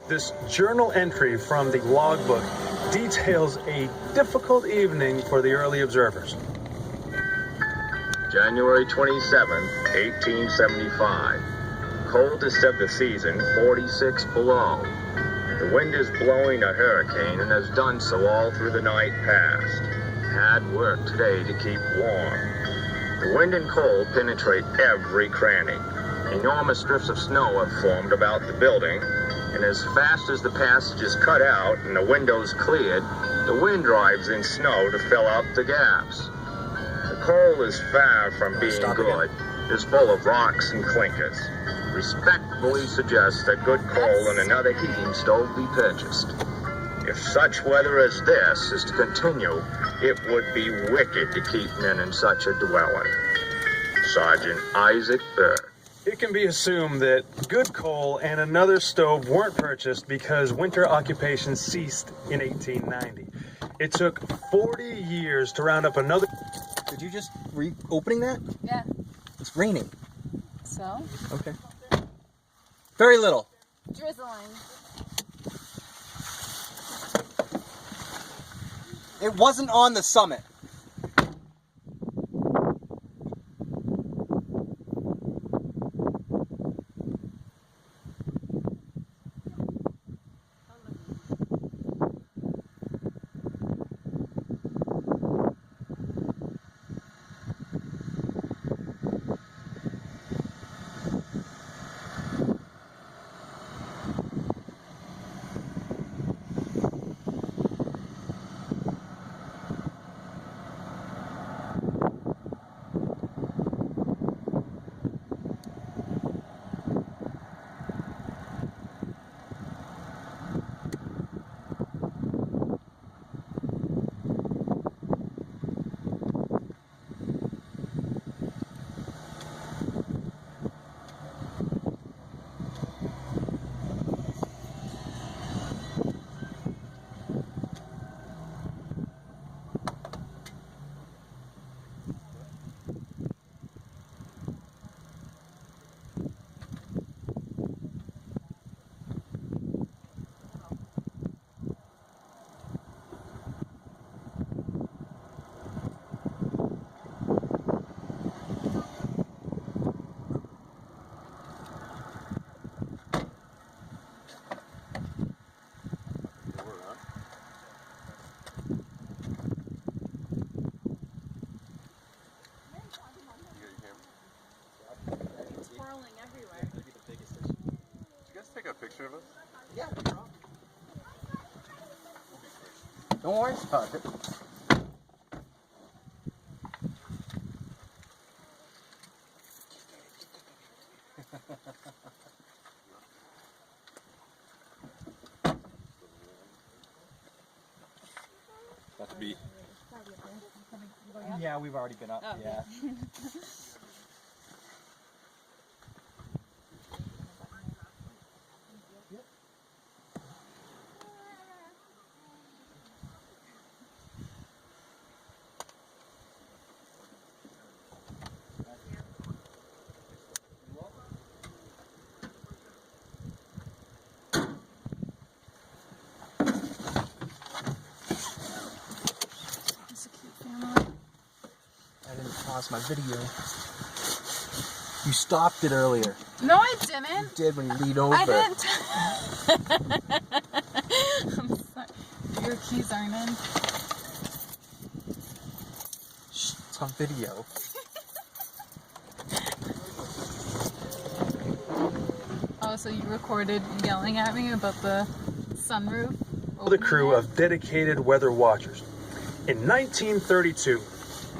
This journal entry from the logbook details a difficult evening for the early observers. January 27, 1875. Coldest of the season, 46 below. The wind is blowing a hurricane and has done so all through the night past. Had work today to keep warm. The wind and cold penetrate every cranny. Enormous drifts of snow have formed about the building, and as fast as the passage is cut out and the windows cleared, the wind drives in snow to fill up the gaps. The coal is far from being good. It's full of rocks and clinkers. Respectfully suggest that good coal and another heating stove be purchased. If such weather as this is to continue, it would be wicked to keep men in such a dwelling. Sergeant Isaac Burr. It can be assumed that good coal and another stove weren't purchased because winter occupation ceased in 1890. It took 40 years to round up another... Did you just reopening that? Yeah. It's raining. So? Okay. Very little. Drizzling. It wasn't on the summit. Picture of us? Yeah. Don't worry about it. About to be. Yeah, we've already been up. Oh, yeah. I didn't pause my video. You stopped it earlier. No, I didn't. You did when you leaned over. I didn't. I'm sorry. Your keys aren't in. Shh, it's on video. Oh, so you recorded yelling at me about the sunroof? The crew of dedicated weather watchers. In 1932,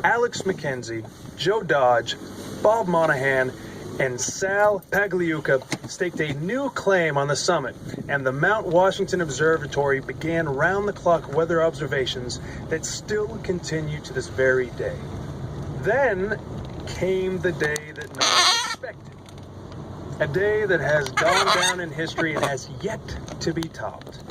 Alex McKenzie, Joe Dodge, Bob Monahan, and Sal Pagliuca staked a new claim on the summit, and the Mount Washington Observatory began round-the-clock weather observations that still continue to this very day. Then came the day that no one expected. A day that has gone down in history and has yet to be topped.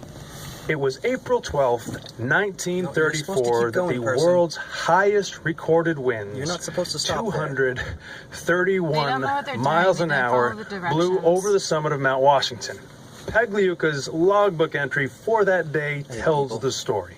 It was April 12th, 1934, that the world's highest recorded winds, You're not supposed to stop 231 They don't know what they're miles doing. an They hour, follow the blew directions. over the summit of Mount Washington. Pagliuca's logbook entry for that day tells the story.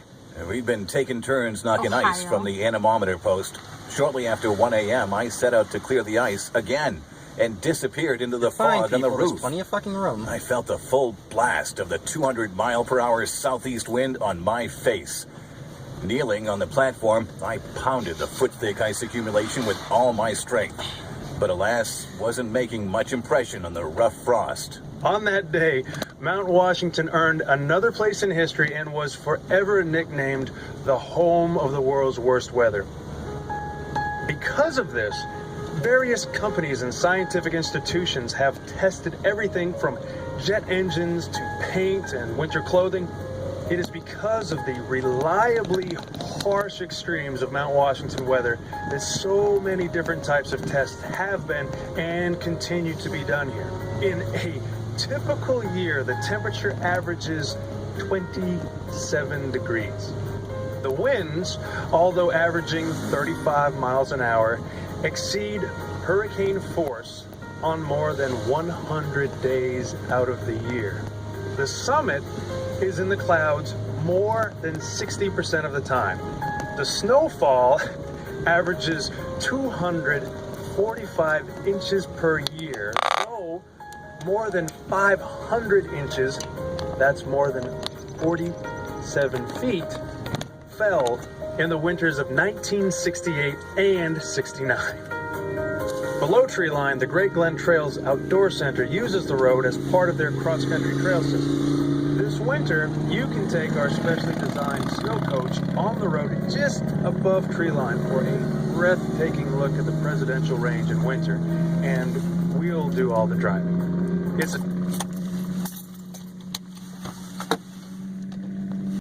We'd been taking turns knocking Ohio. ice from the anemometer post. Shortly after 1 a.m., I set out to clear the ice again and disappeared into the Fine, fog on the people, there's roof. plenty of fucking room. I felt the full blast of the 200-mile-per-hour southeast wind on my face. Kneeling on the platform, I pounded the foot-thick ice accumulation with all my strength. But alas, wasn't making much impression on the rough frost. On that day, Mount Washington earned another place in history and was forever nicknamed the home of the world's worst weather. Because of this, various companies and scientific institutions have tested everything from jet engines to paint and winter clothing. It is because of the reliably harsh extremes of Mount Washington weather that so many different types of tests have been and continue to be done here. In a typical year, the temperature averages 27 degrees. The winds, although averaging 35 miles an hour, exceed hurricane force on more than 100 days out of the year. The summit is in the clouds more than 60% of the time. The snowfall averages 245 inches per year, so more than 500 inches, that's more than 47 feet, fell in the winters of 1968 and 69. Below treeline, the Great Glen Trails Outdoor Center uses the road as part of their cross-country trail system. This winter, you can take our specially designed snow coach on the road just above treeline for a breathtaking look at the Presidential Range in winter, and we'll do all the driving. It's